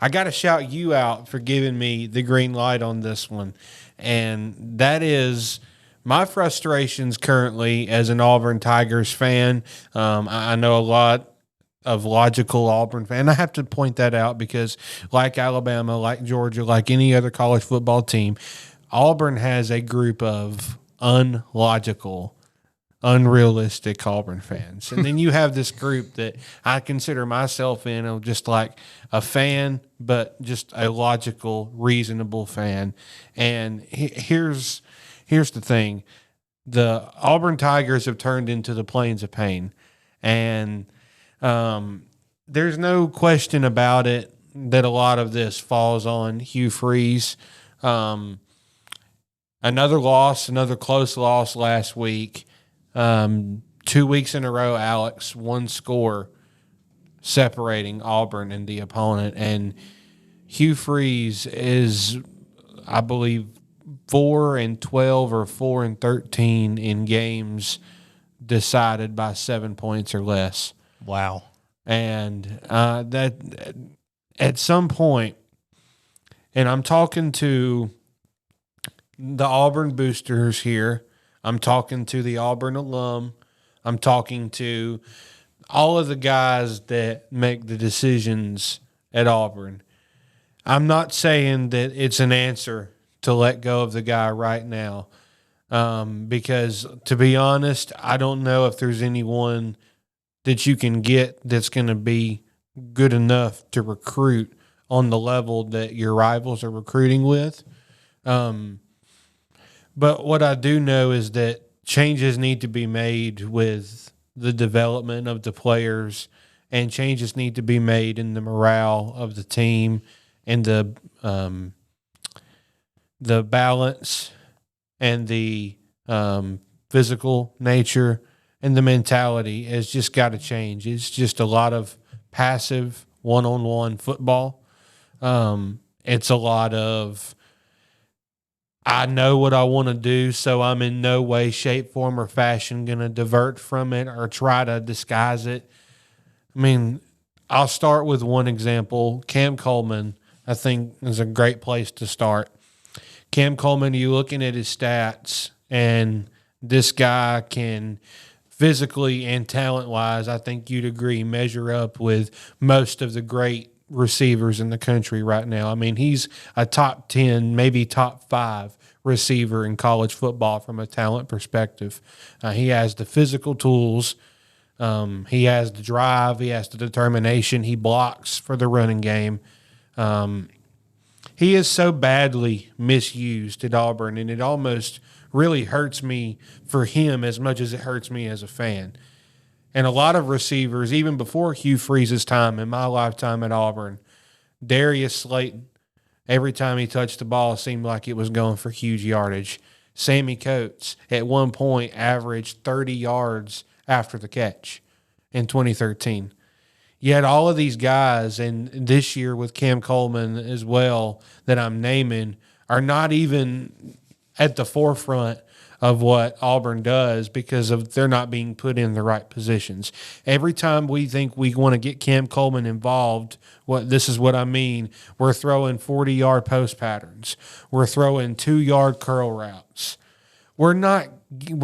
I got to shout you out for giving me the green light on this one. And that is my frustrations currently as an Auburn Tigers fan. I know a lot of logical Auburn fan. I have to point that out because, like Alabama, like Georgia, like any other college football team, Auburn has a group of unlogical, unrealistic Auburn fans. And then you have this group that I consider myself in of just like a fan, but just a logical, reasonable fan. And here's the thing. The Auburn Tigers have turned into the Plains of Pain. And there's no question about it that a lot of this falls on Hugh Freeze. Another loss, another close loss last week. 2 weeks in a row, Alex, one score separating Auburn and the opponent. And Hugh Freeze is, I believe, 4-12 or 4-13 in games decided by 7 points or less. Wow. And that at some point, and I'm talking to the Auburn boosters here, I'm talking to the Auburn alum, I'm talking to all of the guys that make the decisions at Auburn. I'm not saying that it's an answer to let go of the guy right now, because to be honest, I don't know if there's anyone that you can get that's going to be good enough to recruit on the level that your rivals are recruiting with. But what I do know is that changes need to be made with the development of the players, and changes need to be made in the morale of the team and the balance and the physical nature and the mentality has just got to change. It's just a lot of passive one-on-one football. It's a lot of I know what I want to do, so I'm in no way, shape, form, or fashion going to divert from it or try to disguise it. I mean, I'll start with one example. Cam Coleman, I think, is a great place to start. Cam Coleman, you're looking at his stats, and this guy can physically and talent-wise, I think you'd agree, measure up with most of the great receivers in the country right now. I mean, he's a top 10, maybe top 5 receiver in college football from a talent perspective. He has the physical tools. He has the drive. He has the determination. He blocks for the running game. He is so badly misused at Auburn, and it almost really hurts me for him as much as it hurts me as a fan. And a lot of receivers, even before Hugh Freeze's time in my lifetime at Auburn, Darius Slayton, every time he touched the ball, it seemed like it was going for huge yardage. Sammy Coates, at one point, averaged 30 yards after the catch in 2013. Yet all of these guys, and this year with Cam Coleman as well, that I'm naming, are not even at the forefront of what Auburn does because of they're not being put in the right positions. Every time we think we want to get Cam Coleman involved, this is what I mean, we're throwing 40-yard post patterns. We're throwing 2-yard curl routes. We're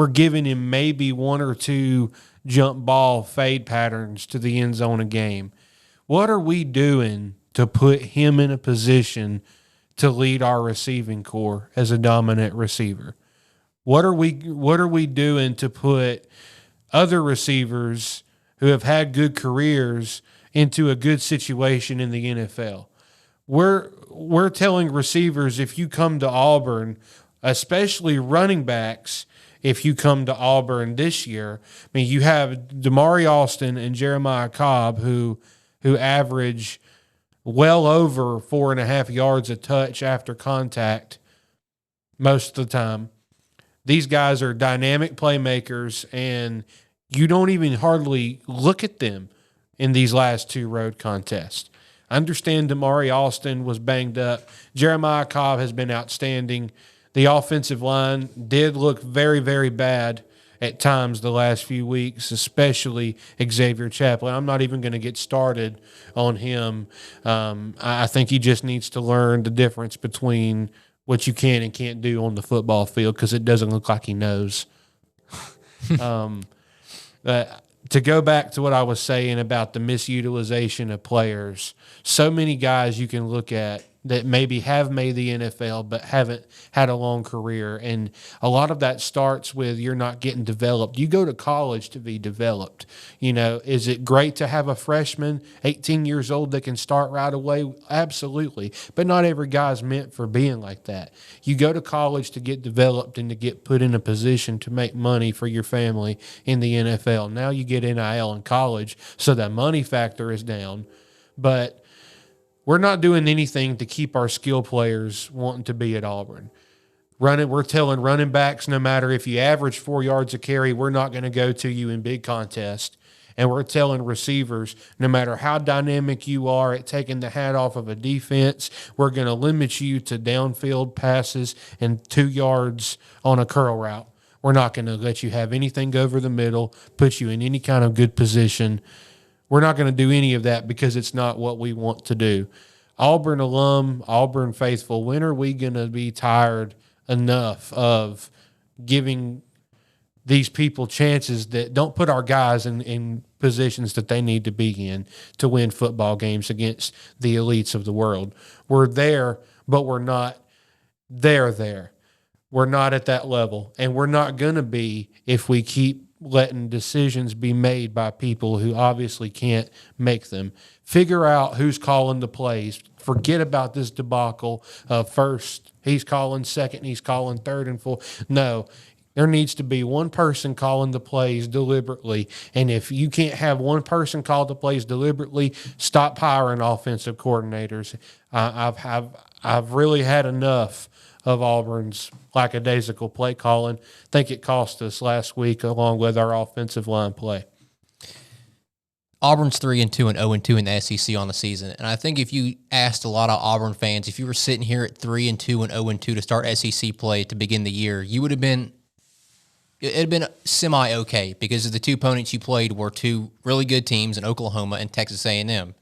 giving him maybe 1 or 2 jump ball fade patterns to the end zone a game. What are we doing to put him in a position to lead our receiving corps as a dominant receiver? What are we doing to put other receivers who have had good careers into a good situation in the NFL? We're telling receivers, if you come to Auburn, especially running backs, if you come to Auburn this year, I mean, you have Damari Alston and Jeremiah Cobb who average well over 4.5 yards a touch after contact most of the time. These guys are dynamic playmakers, and you don't even hardly look at them in these last 2 road contests. I understand Damari Alston was banged up. Jeremiah Cobb has been outstanding. The offensive line did look very, very bad at times the last few weeks, especially Xavier Chaplin. I'm not even going to get started on him. I think he just needs to learn the difference between what you can and can't do on the football field, because it doesn't look like he knows. To go back to what I was saying about the misutilization of players, so many guys you can look at that maybe have made the NFL but haven't had a long career. And a lot of that starts with you're not getting developed. You go to college to be developed. You know, is it great to have a freshman, 18 years old, that can start right away? Absolutely. But not every guy's meant for being like that. You go to college to get developed and to get put in a position to make money for your family in the NFL. Now you get NIL in college, so that money factor is down. But we're not doing anything to keep our skill players wanting to be at Auburn. We're telling running backs, no matter if you average 4 yards a carry, we're not going to go to you in big contests. And we're telling receivers, no matter how dynamic you are at taking the hat off of a defense, we're going to limit you to downfield passes and 2 yards on a curl route. We're not going to let you have anything go over the middle, put you in any kind of good position. We're not going to do any of that because it's not what we want to do. Auburn alum, Auburn faithful, when are we going to be tired enough of giving these people chances that don't put our guys in positions that they need to be in to win football games against the elites of the world? We're there, but we're not there. We're not at that level, and we're not going to be if we keep letting decisions be made by people who obviously can't make them. Figure out who's calling the plays. Forget about this debacle of first he's calling, second he's calling, third and fourth. No, there needs to be one person calling the plays deliberately. And if you can't have one person call the plays deliberately, stop hiring offensive coordinators. I've really had enough of Auburn's lackadaisical play calling. I think it cost us last week along with our offensive line play. Auburn's 3-2 and 0-2 in the SEC on the season. And I think if you asked a lot of Auburn fans, if you were sitting here at 3-2 and 0-2 to start SEC play to begin the year, you would have been – it had been semi-okay because the two opponents you played were two really good teams in Oklahoma and Texas A&M.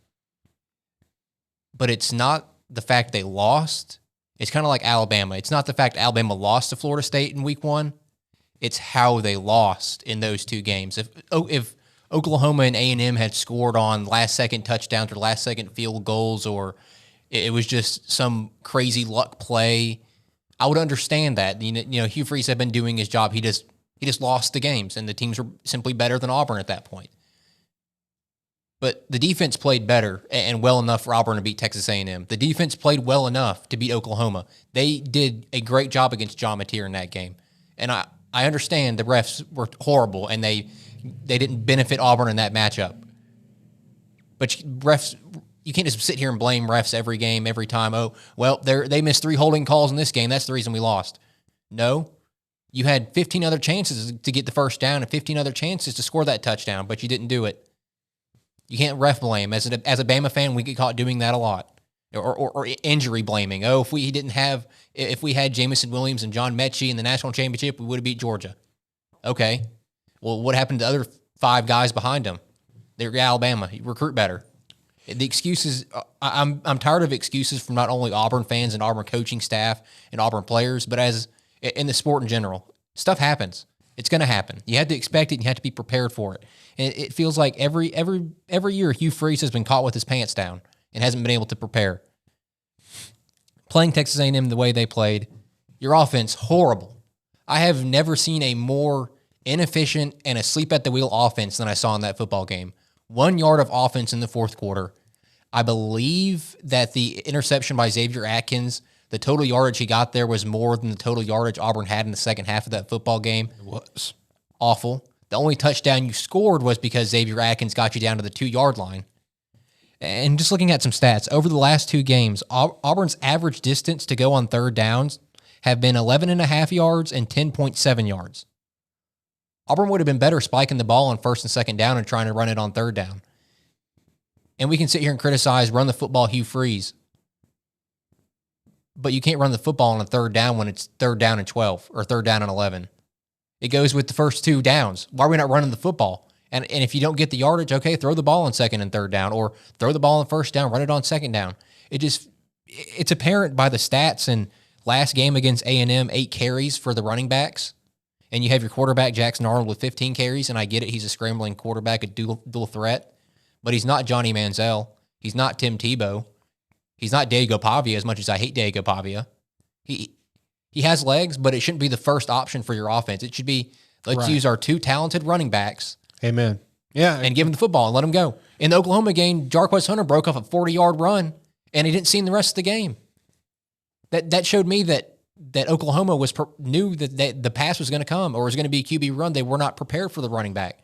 But it's not the fact they lost. It's kind of like Alabama. It's not the fact Alabama lost to Florida State in week 1. It's how they lost in those two games. If Oklahoma and A&M had scored on last-second touchdowns or last-second field goals, or it was just some crazy luck play, I would understand that. You know, Hugh Freeze had been doing his job. He just lost the games, and the teams were simply better than Auburn at that point. But the defense played better and well enough for Auburn to beat Texas A&M. The defense played well enough to beat Oklahoma. They did a great job against John Mateer in that game. And I understand the refs were horrible, and they didn't benefit Auburn in that matchup. But refs, you can't just sit here and blame refs every game, every time. Oh, well, they missed 3 holding calls in this game. That's the reason we lost. No. You had 15 other chances to get the first down and 15 other chances to score that touchdown, but you didn't do it. You can't ref blame. As a Bama fan, we get caught doing that a lot. Or injury blaming. Oh, if we had Jamison Williams and John Mechie in the national championship, we would have beat Georgia. Okay. Well, what happened to the other 5 guys behind them? They're Alabama. You recruit better. The excuses, I'm tired of excuses from not only Auburn fans and Auburn coaching staff and Auburn players, but as in the sport in general. Stuff happens. It's going to happen. You have to expect it and you have to be prepared for it. And it feels like every year Hugh Freeze has been caught with his pants down and hasn't been able to prepare. Playing Texas A&M the way they played, your offense, horrible. I have never seen a more inefficient and asleep at the wheel offense than I saw in that football game. 1 yard of offense in the fourth quarter. I believe that the interception by Xavier Atkins, the total yardage he got there was more than the total yardage Auburn had in the second half of that football game. It was awful. The only touchdown you scored was because Xavier Atkins got you down to the 2-yard line. And just looking at some stats, over the last 2 games, Auburn's average distance to go on third downs have been 11.5 yards and 10.7 yards. Auburn would have been better spiking the ball on first and second down and trying to run it on third down. And we can sit here and criticize run the football Hugh Freeze. But you can't run the football on a third down when it's third down and 12 or third down and 11. It goes with the first 2 downs. Why are we not running the football? And if you don't get the yardage, okay, throw the ball on 2nd and 3rd down, or throw the ball on 1st down, run it on 2nd down. It's apparent by the stats. And last game against A&M, 8 carries for the running backs, and you have your quarterback Jackson Arnold with 15 carries. And I get it, he's a scrambling quarterback, a dual threat, but he's not Johnny Manziel. He's not Tim Tebow. He's not Diego Pavia, as much as I hate Diego Pavia. He has legs, but it shouldn't be the first option for your offense. It should be, let's use our 2 talented running backs. Amen. Yeah. And give him the football and let him go. In the Oklahoma game, Jarquez Hunter broke off a 40-yard run, and he didn't see him the rest of the game. That showed me that Oklahoma knew that the pass was going to come, or was going to be a QB run. They were not prepared for the running back.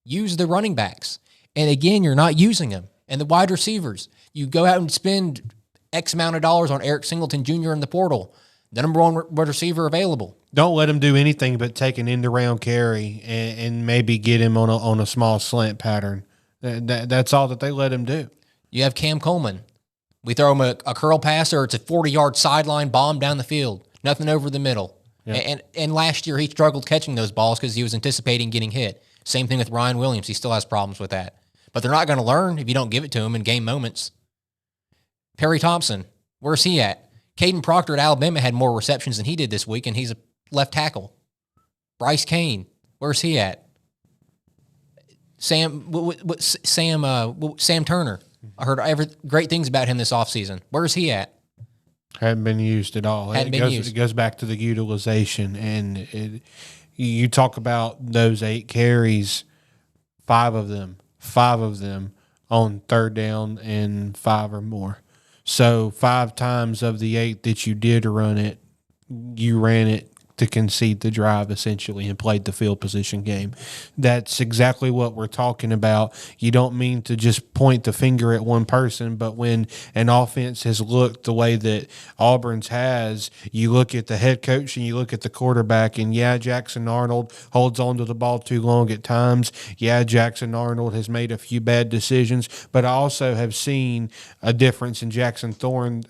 Use the running backs. And again, you're not using them. And the wide receivers, you go out and spend X amount of dollars on Eric Singleton Jr. in the portal, the number 1 wide receiver available. Don't let him do anything but take an end-around carry and maybe get him on a small slant pattern. That's all that they let him do. You have Cam Coleman. We throw him a curl pass, or it's a 40-yard sideline bomb down the field. Nothing over the middle. Yeah. And last year he struggled catching those balls because he was anticipating getting hit. Same thing with Ryan Williams. He still has problems with that. But they're not going to learn if you don't give it to him in game moments. Perry Thompson, where's he at? Caden Proctor at Alabama had more receptions than he did this week, and he's a left tackle. Bryce Kane, where's he at? Sam Turner. I heard great things about him this offseason. Where's he at? Hadn't been used at all. It goes back to the utilization. And you talk about those 8 carries, 5 of them on 3rd down and 5 or more. So 5 times of the 8 that you did run it, you ran it to concede the drive essentially and played the field position game. That's exactly what we're talking about. You don't mean to just point the finger at one person, but when an offense has looked the way that Auburn's has, you look at the head coach and you look at the quarterback, and Jackson Arnold holds on to the ball too long at times. Jackson Arnold has made a few bad decisions, but I also have seen a difference in Jackson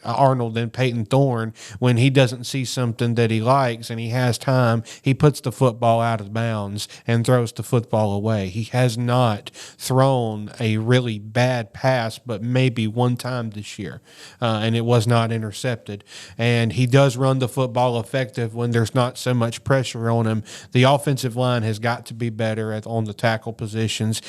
Arnold and Peyton Thorne when he doesn't see something that he likes and he has time, he puts the football out of bounds and throws the football away. He has not thrown a really bad pass, but maybe one time this year, and it was not intercepted. And he does run the football effective when there's not so much pressure on him. The offensive line has got to be better on the tackle positions.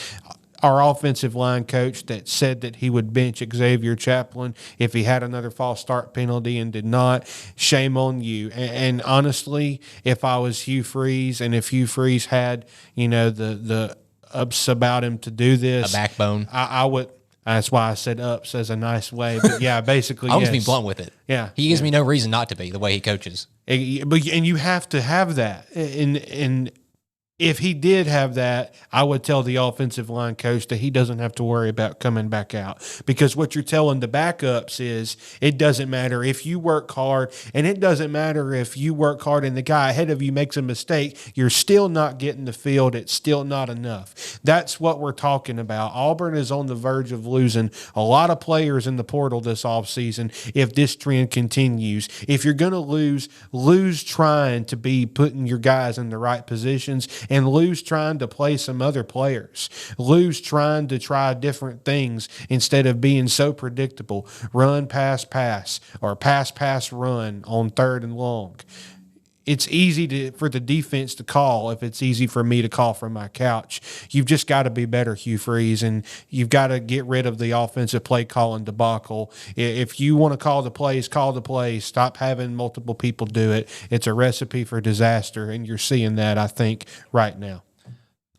Our offensive line coach that said that he would bench Xavier Chaplin if he had another false start penalty and did not, shame on you. And honestly, if I was Hugh Freeze, and if Hugh Freeze had, the ups about him to do this, a backbone, I would. That's why I said ups as a nice way. But yeah, basically, I was being blunt with it. Yeah, he gives me no reason not to be the way he coaches. And you have to have that. And if he did have that, I would tell the offensive line coach that he doesn't have to worry about coming back out, because what you're telling the backups is it doesn't matter if you work hard, and it doesn't matter if you work hard and the guy ahead of you makes a mistake, you're still not getting the field. It's still not enough. That's what we're talking about. Auburn is on the verge of losing a lot of players in the portal this offseason if this trend continues. If you're going to lose trying to be putting your guys in the right positions, and lose trying to play some other players. Lose trying to try different things instead of being so predictable. Run, pass, or pass, run on 3rd and long. It's easy for the defense to call if it's easy for me to call from my couch. You've just got to be better, Hugh Freeze, and you've got to get rid of the offensive play calling debacle. If you want to call the plays, call the plays. Stop having multiple people do it. It's a recipe for disaster, and you're seeing that, I think, right now.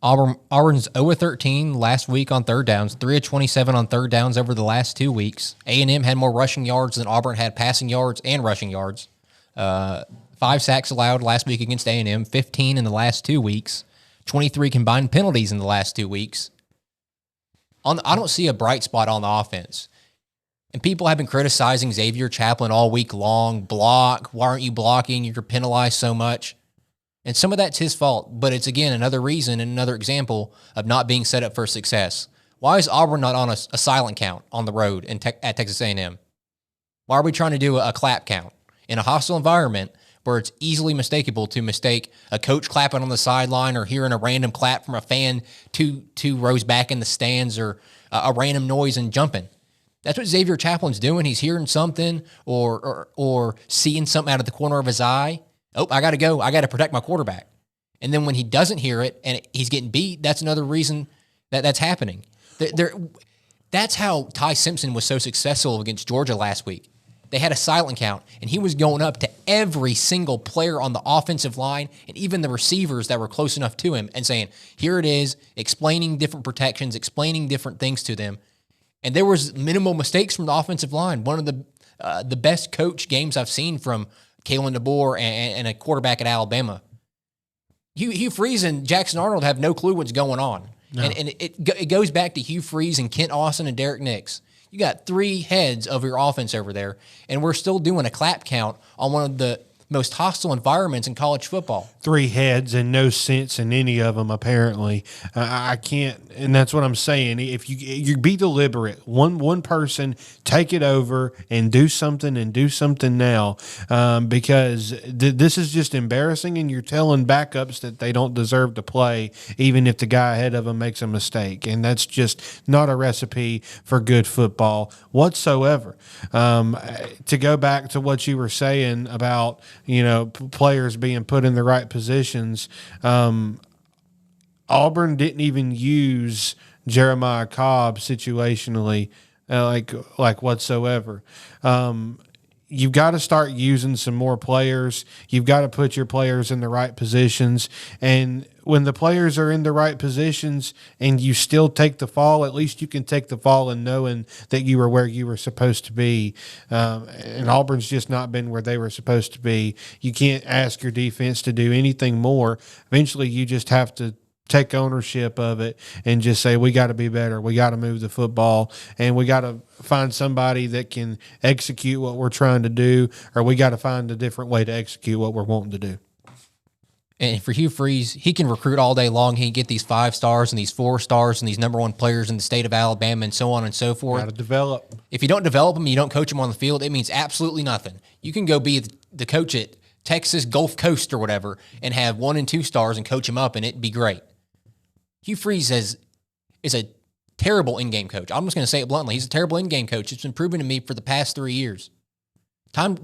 Auburn's 0-13 last week on 3rd downs, 3-27 on 3rd downs over the last 2 weeks. A&M had more rushing yards than Auburn had passing yards and rushing yards. 5 sacks allowed last week against A&M, 15 in the last 2 weeks, 23 combined penalties in the last 2 weeks. I don't see a bright spot on the offense. And people have been criticizing Xavier Chaplin all week long. Block. Why aren't you blocking? You're penalized so much. And some of that's his fault, but it's, again, another reason and another example of not being set up for success. Why is Auburn not on a silent count on the road at Texas A&M? Why are we trying to do a clap count? In a hostile environment where it's easily mistakable to mistake a coach clapping on the sideline or hearing a random clap from a fan two rows back in the stands or a random noise and jumping. That's what Xavier Chaplin's doing. He's hearing something or seeing something out of the corner of his eye. Oh, I got to go. I got to protect my quarterback. And then when he doesn't hear it and he's getting beat, that's another reason that's happening. That's how Ty Simpson was so successful against Georgia last week. They had a silent count, and he was going up to every single player on the offensive line and even the receivers that were close enough to him and saying, here it is, explaining different protections, explaining different things to them. And there was minimal mistakes from the offensive line. One of the best coach games I've seen from Kalen DeBoer and a quarterback at Alabama. Hugh Freeze and Jackson Arnold have no clue what's going on. No. And it goes back to Hugh Freeze and Kent Austin and Derek Nix. You got three heads of your offense over there, and we're still doing a clap count on one of the most hostile environments in college football. Three heads and no sense in any of them, apparently. I can't, and that's what I'm saying. If you be deliberate, one person take it over and do something now, because this is just embarrassing, and you're telling backups that they don't deserve to play, even if the guy ahead of them makes a mistake, and that's just not a recipe for good football whatsoever. To go back to what you were saying about players being put in the right positions. Auburn didn't even use Jeremiah Cobb situationally, like whatsoever. You've got to start using some more players. You've got to put your players in the right positions. And when the players are in the right positions and you still take the fall, at least you can take the fall and knowing that you were where you were supposed to be. And Auburn's just not been where they were supposed to be. You can't ask your defense to do anything more. Eventually, you just have to take ownership of it and just say, we got to be better. We got to move the football, and we got to find somebody that can execute what we're trying to do, or we got to find a different way to execute what we're wanting to do. And for Hugh Freeze, he can recruit all day long. He can get these 5 stars and these 4 stars and these number 1 players in the state of Alabama and so on and so forth. Got to develop. If you don't develop them, you don't coach them on the field, it means absolutely nothing. You can go be the coach at Texas Gulf Coast or whatever and have 1 and 2 stars and coach them up, and it'd be great. Hugh Freeze is a terrible in-game coach. I'm just going to say it bluntly. He's a terrible in-game coach. It's been proven to me for the past 3 years. Time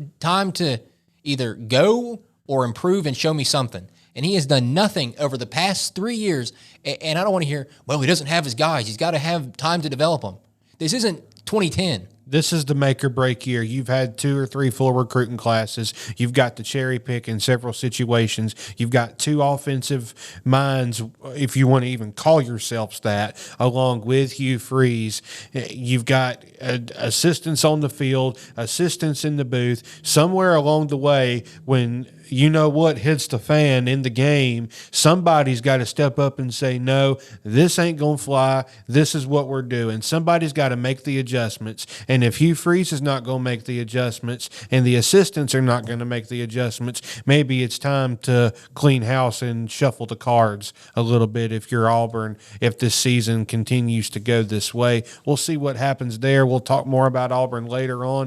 to either go or improve and show me something. And he has done nothing over the past 3 years. And I don't want to hear, well, he doesn't have his guys. He's got to have time to develop them. This isn't 2010. This is the make or break year. You've had 2 or 3 full recruiting classes. You've got the cherry pick in several situations. You've got 2 offensive minds, if you want to even call yourselves that, along with Hugh Freeze. You've got assistants on the field, assistants in the booth. Somewhere along the way, when what hits the fan in the game, somebody's got to step up and say, no, this ain't going to fly. This is what we're doing. Somebody's got to make the adjustments. And if Hugh Freeze is not going to make the adjustments and the assistants are not going to make the adjustments, maybe it's time to clean house and shuffle the cards a little bit if you're Auburn, if this season continues to go this way. We'll see what happens there. We'll talk more about Auburn later on.